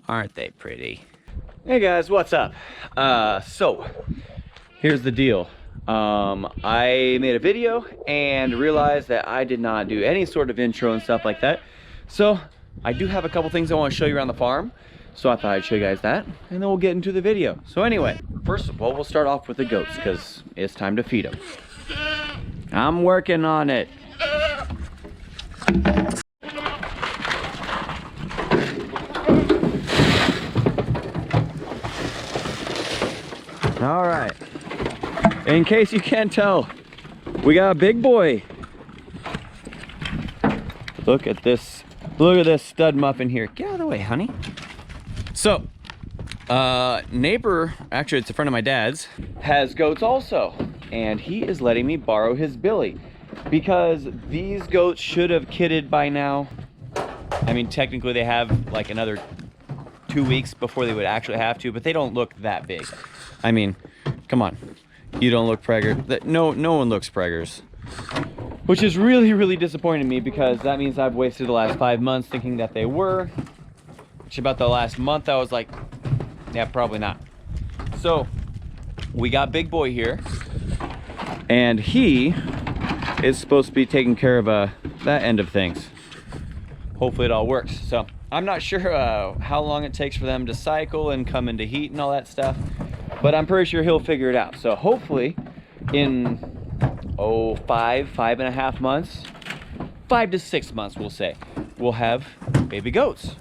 Aren't they pretty? Hey guys, what's up? So here's the deal. I made a video and realized that I did not do any sort of intro and stuff like that. So I do have a couple things I want to show you around the farm. So I thought I'd show you guys that, and then we'll get into the video. So anyway, first of all, we'll start off with the goats because it's time to feed them. I'm working on it. All right. In case you can't tell, we got a big boy. Look at this. Look at this stud muffin here. Get out of the way, honey. So, neighbor, actually it's a friend of my dad's, has goats also. And he is letting me borrow his Billy because these goats should have kidded by now. I mean, technically they have like another 2 weeks before they would actually have to, but they don't look that big. I mean, come on. You don't look preggers. No one looks preggers. Which is really, really disappointing to me because that means I've wasted the last 5 months thinking that they were. Which about the last month I was like, yeah, probably not. So, we got Big Boy here. And he is supposed to be taking care of that end of things. Hopefully it all works. So, I'm not sure how long it takes for them to cycle and come into heat and all that stuff. But I'm pretty sure he'll figure it out. So hopefully in, 5.5 months, 5 to 6 months we'll say, we'll have baby goats.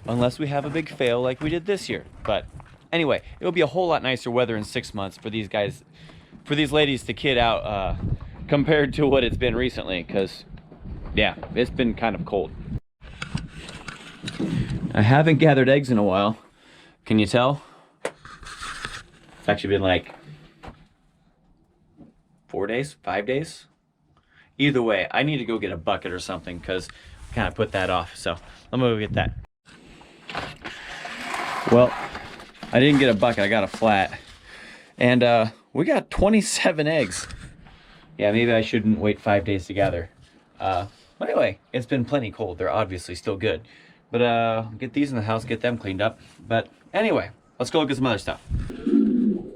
Unless we have a big fail like we did this year. But anyway, it'll be a whole lot nicer weather in 6 months for these guys, for these ladies to kid out compared to what it's been recently. Because, yeah, it's been kind of cold. I haven't gathered eggs in a while. Can you tell? It's actually been like 4 days, 5 days. Either way, I need to go get a bucket or something because I kind of put that off. So let me go get that. Well, I didn't get a bucket, I got a flat. And we got 27 eggs. Yeah, maybe I shouldn't wait 5 days to gather. But anyway, it's been plenty cold. They're obviously still good. But get these in the house, get them cleaned up. But anyway, let's go look at some other stuff.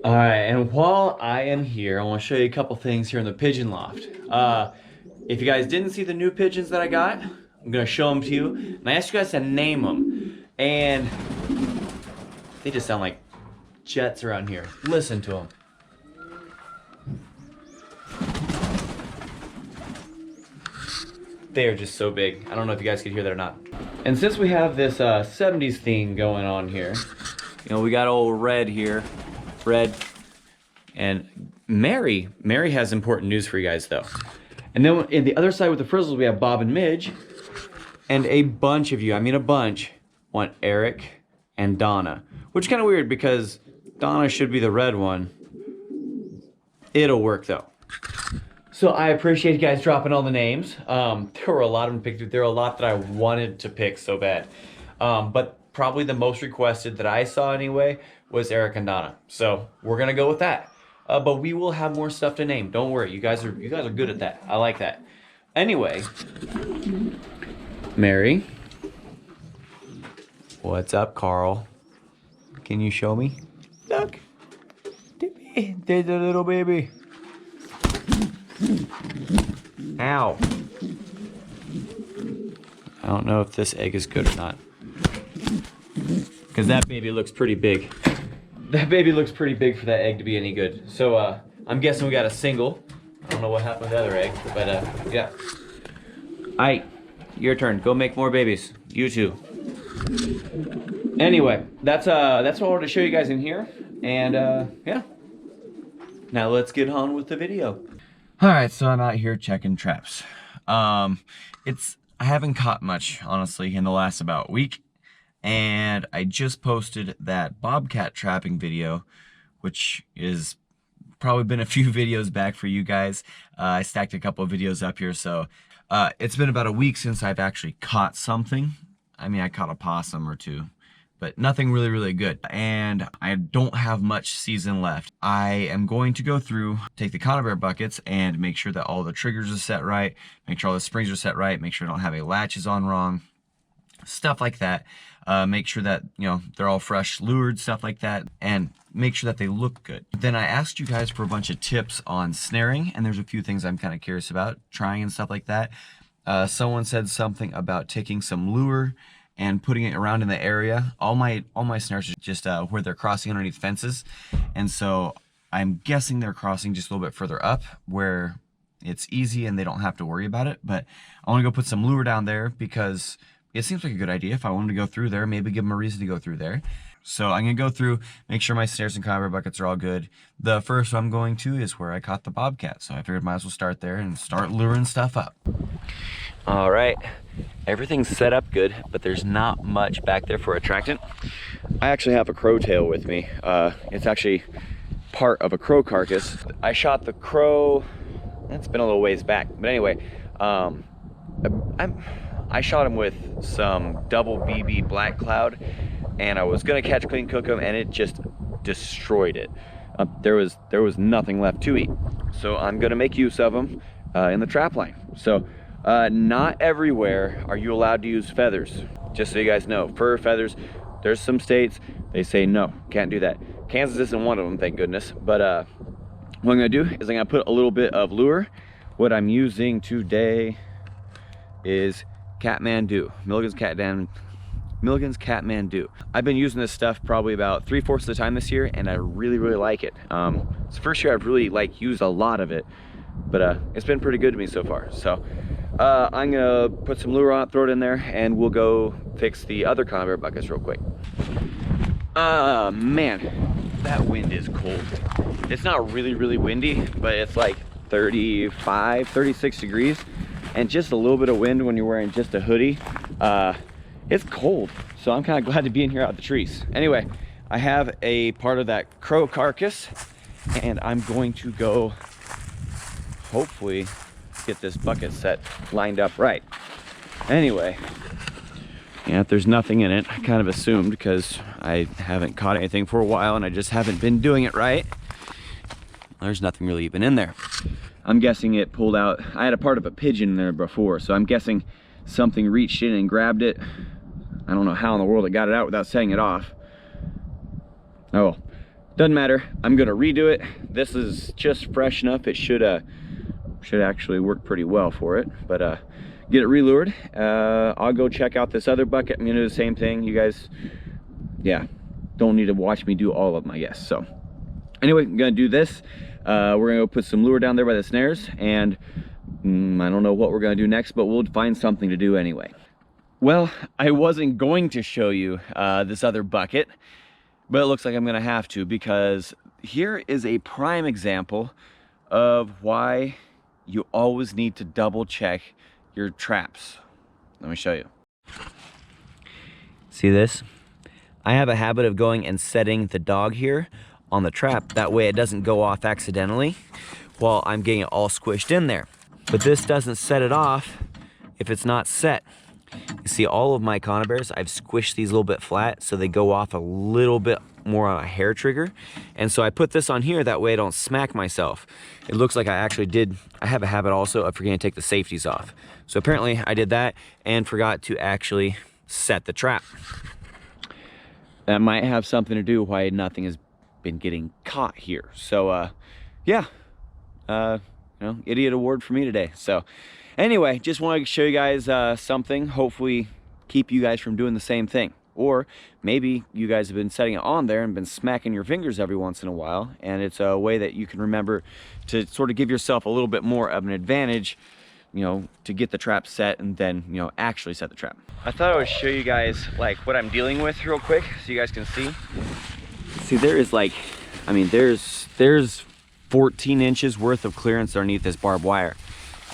All right, and while I am here, I want to show you a couple things here in the pigeon loft. If you guys didn't see the new pigeons that I got, I'm gonna show them to you. And I asked you guys to name them. And they just sound like jets around here. Listen to them. They are just so big. I don't know if you guys can hear that or not. And since we have this 70s theme going on here, you know, we got old Red here. Red. And Mary has important news for you guys though. And then in the other side with the frizzles, we have Bob and Midge. And a bunch of you, I mean a bunch, want Eric and Donna. Which is kind of weird because Donna should be the red one. It'll work though. So I appreciate you guys dropping all the names. There were a lot of them picked. There were a lot that I wanted to pick so bad. But probably the most requested that I saw anyway was Eric and Donna. So we're gonna go with that. But we will have more stuff to name. Don't worry, you guys are good at that. I like that. Anyway, Mary. What's up, Carl? Can you show me? Look, there's a little baby. Ow. I don't know if this egg is good or not. Because that baby looks pretty big. That baby looks pretty big for that egg to be any good. So I'm guessing we got a single. I don't know what happened with the other egg, but yeah. Alright, your turn. Go make more babies. You too. Anyway, that's what I wanted to show you guys in here. And yeah. Now let's get on with the video. Alright, so I'm out here checking traps. I haven't caught much, honestly, in the last about week. And I just posted that bobcat trapping video, which is probably been a few videos back for you guys. I stacked a couple of videos up here, so it's been about a week since I've actually caught something. I mean, I caught a possum or two, but nothing really, really good. And I don't have much season left. I am going to go through, take the conibear buckets and make sure that all the triggers are set right, make sure all the springs are set right, make sure I don't have any latches on wrong. stuff like that. Make sure that, you know, they're all fresh lured, stuff like that, and make sure that they look good. Then I asked you guys for a bunch of tips on snaring, and there's a few things I'm kind of curious about trying and stuff like that. Someone said something about taking some lure and putting it around in the area. All my snares are just where they're crossing underneath fences, and so I'm guessing they're crossing just a little bit further up where it's easy and they don't have to worry about it. But I want to go put some lure down there because it seems like a good idea. If I wanted to go through there, maybe give them a reason to go through there. So I'm gonna go through, make sure my snares and conibear buckets are all good. The first one I'm going to is where I caught the bobcat. So I figured might as well start there and start luring stuff up. All right, everything's set up good, but there's not much back there for attractant. I actually have a crow tail with me. It's actually part of a crow carcass. I shot the crow, it's been a little ways back, but anyway, I shot him with some double BB black cloud, and I was gonna catch clean cook him, and it just destroyed it. There was nothing left to eat, so I'm gonna make use of them in the trap line. So not everywhere are you allowed to use feathers, just so you guys know. Fur feathers, there's some states they say no, can't do that. Kansas isn't one of them, thank goodness. But what I'm gonna do is I'm gonna put a little bit of lure. What I'm using today is Kathmandu, Milligan's Kathmandu. I've been using this stuff probably about 3/4 of the time this year, and I really like it. It's the first year I've really used a lot of it, but it's been pretty good to me so far. So I'm gonna put some lure on it, throw it in there, and we'll go fix the other conibear buckets real quick. Man, that wind is cold. It's not really windy, but it's like 35, 36 degrees. And just a little bit of wind when you're wearing just a hoodie. It's cold, so I'm kind of glad to be in here out of the trees. Anyway, I have a part of that crow carcass, and I'm going to go hopefully get this bucket set lined up right. Anyway, yeah, if there's nothing in it, I kind of assumed because I haven't caught anything for a while and I just haven't been doing it right. There's nothing really even in there. I'm guessing it pulled out. I had a part of a pigeon in there before, so I'm guessing something reached in and grabbed it. I don't know how in the world it got it out without setting it off. Oh well, doesn't matter. I'm gonna redo it. This is just fresh enough. It should actually work pretty well for it. But get it relured. I'll go check out this other bucket. I'm gonna do the same thing. You guys, yeah, don't need to watch me do all of them, I guess. So anyway, I'm gonna do this. We're gonna go put some lure down there by the snares, and I don't know what we're gonna do next, but we'll find something to do anyway. Well, I wasn't going to show you this other bucket, but it looks like I'm gonna have to, because here is a prime example of why you always need to double check your traps. Let me show you. See this? I have a habit of going and setting the dog here on the trap. That way it doesn't go off accidentally while I'm getting it all squished in there. But this doesn't set it off if it's not set. You see, all of my conibears, I've squished these a little bit flat so they go off a little bit more on a hair trigger. And so I put this on here, that way I don't smack myself. It looks like I actually did. I have a habit also of forgetting to take the safeties off. So apparently I did that and forgot to actually set the trap. That might have something to do why nothing has been getting caught here. So yeah, you know, idiot award for me today. So anyway, just wanted to show you guys something, hopefully keep you guys from doing the same thing. Or maybe you guys have been setting it on there and been smacking your fingers every once in a while, and it's a way that you can remember to sort of give yourself a little bit more of an advantage, you know, to get the trap set and then, you know, actually set the trap. I thought I would show you guys like what I'm dealing with real quick so you guys can see. See, there is like, I mean, there's 14 inches worth of clearance underneath this barbed wire.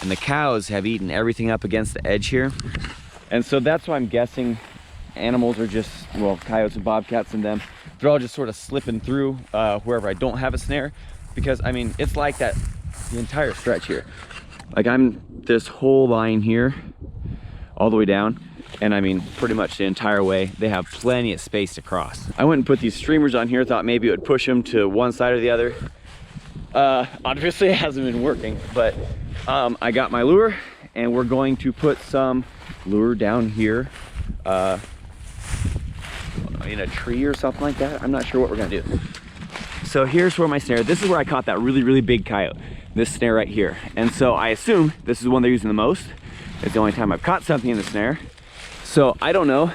And the cows have eaten everything up against the edge here. And so that's why I'm guessing animals are just, well, coyotes and bobcats and them, they're all just sort of slipping through wherever I don't have a snare. Because, I mean, it's like that the entire stretch here. Like I'm this whole line here, all the way down. And I mean, pretty much the entire way, they have plenty of space to cross. I went and put these streamers on here, thought maybe it would push them to one side or the other. Obviously it hasn't been working, but I got my lure and we're going to put some lure down here in a tree or something like that. I'm not sure what we're gonna do. So here's where my snare, this is where I caught that really, really big coyote, this snare right here. And so I assume this is the one they're using the most. It's the only time I've caught something in the snare. So I don't know,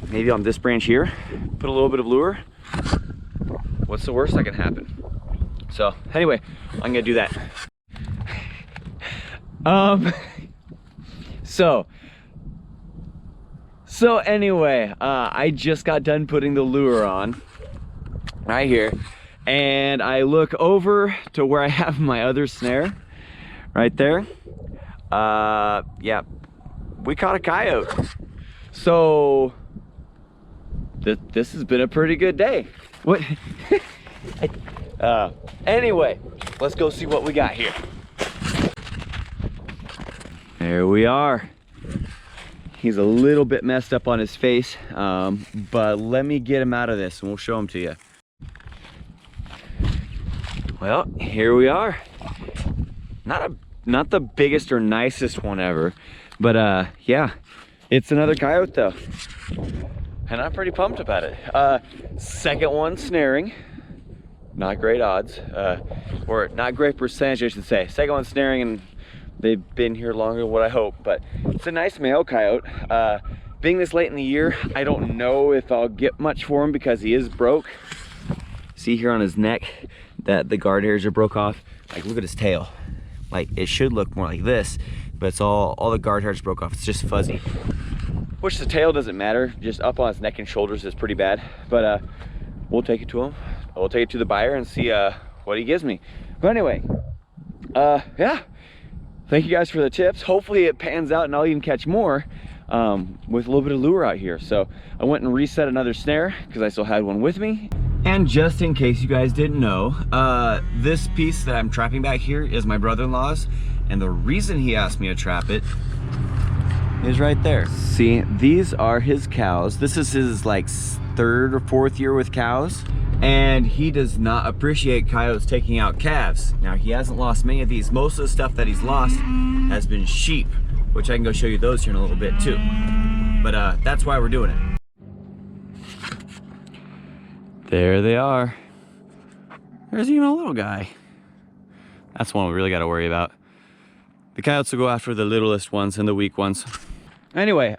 maybe on this branch here, put a little bit of lure? What's the worst that can happen? So anyway, I'm gonna do that. So anyway, I just got done putting the lure on right here, and I look over to where I have my other snare right there. Yeah, we caught a coyote. So this has been a pretty good day. What? Anyway, let's go see what we got here. There we are. He's a little bit messed up on his face, but let me get him out of this and we'll show him to you. Well, here we are. Not the biggest or nicest one ever, but yeah, it's another coyote though. And I'm pretty pumped about it. Second one snaring. Not great odds, or not great percentage, I should say. Second one snaring, and they've been here longer than what I hope, but it's a nice male coyote. Being this late in the year, I don't know if I'll get much for him because he is broke. See here on his neck that the guard hairs are broke off. Like, look at his tail. Like, it should look more like this, but it's all the guard hairs broke off. It's just fuzzy. Which the tail doesn't matter, just up on his neck and shoulders is pretty bad. But we'll take it to him. We'll take it to the buyer and see what he gives me. But anyway, yeah. Thank you guys for the tips. Hopefully it pans out and I'll even catch more with a little bit of lure out here. So I went and reset another snare because I still had one with me. And just in case you guys didn't know, this piece that I'm trapping back here is my brother-in-law's. And the reason he asked me to trap it is right there. See, these are his cows. This is his like 3rd or 4th year with cows. And he does not appreciate coyotes taking out calves. Now, he hasn't lost many of these. Most of the stuff that he's lost has been sheep, which I can go show you those here in a little bit too. But that's why we're doing it. There they are. There's even a little guy. That's one we really got to worry about. The coyotes will go after the littlest ones and the weak ones. Anyway,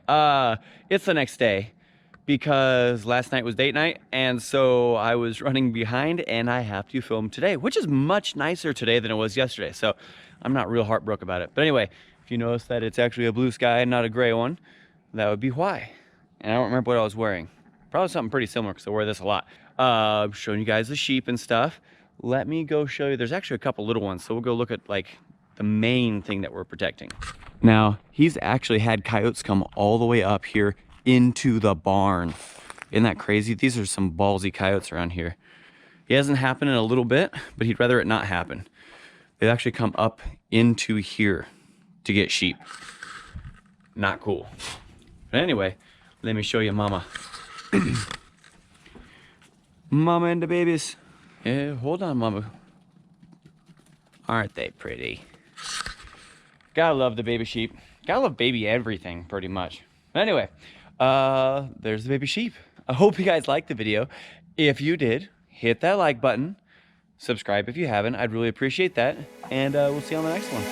it's the next day, because last night was date night, and so I was running behind and I have to film today, which is much nicer today than it was yesterday. So I'm not real heartbroken about it. But anyway, if you notice that it's actually a blue sky and not a gray one, that would be why. And I don't remember what I was wearing. Probably something pretty similar because I wear this a lot. Showing you guys the sheep and stuff. Let me go show you. There's actually a couple little ones. So we'll go look at like the main thing that we're protecting. Now, he's actually had coyotes come all the way up here into the barn. Isn't that crazy? These are some ballsy coyotes around here. It hasn't happened in a little bit, but he'd rather it not happen. They've actually come up into here to get sheep. Not cool. But anyway, let me show you Mama. Mama and the babies. Yeah, hold on, Mama. Aren't they pretty? Gotta love the baby sheep. Gotta love baby everything, pretty much. But anyway, there's the baby sheep. I hope you guys liked the video. If you did, hit that like button. Subscribe if you haven't. I'd really appreciate that. And we'll see you on the next one.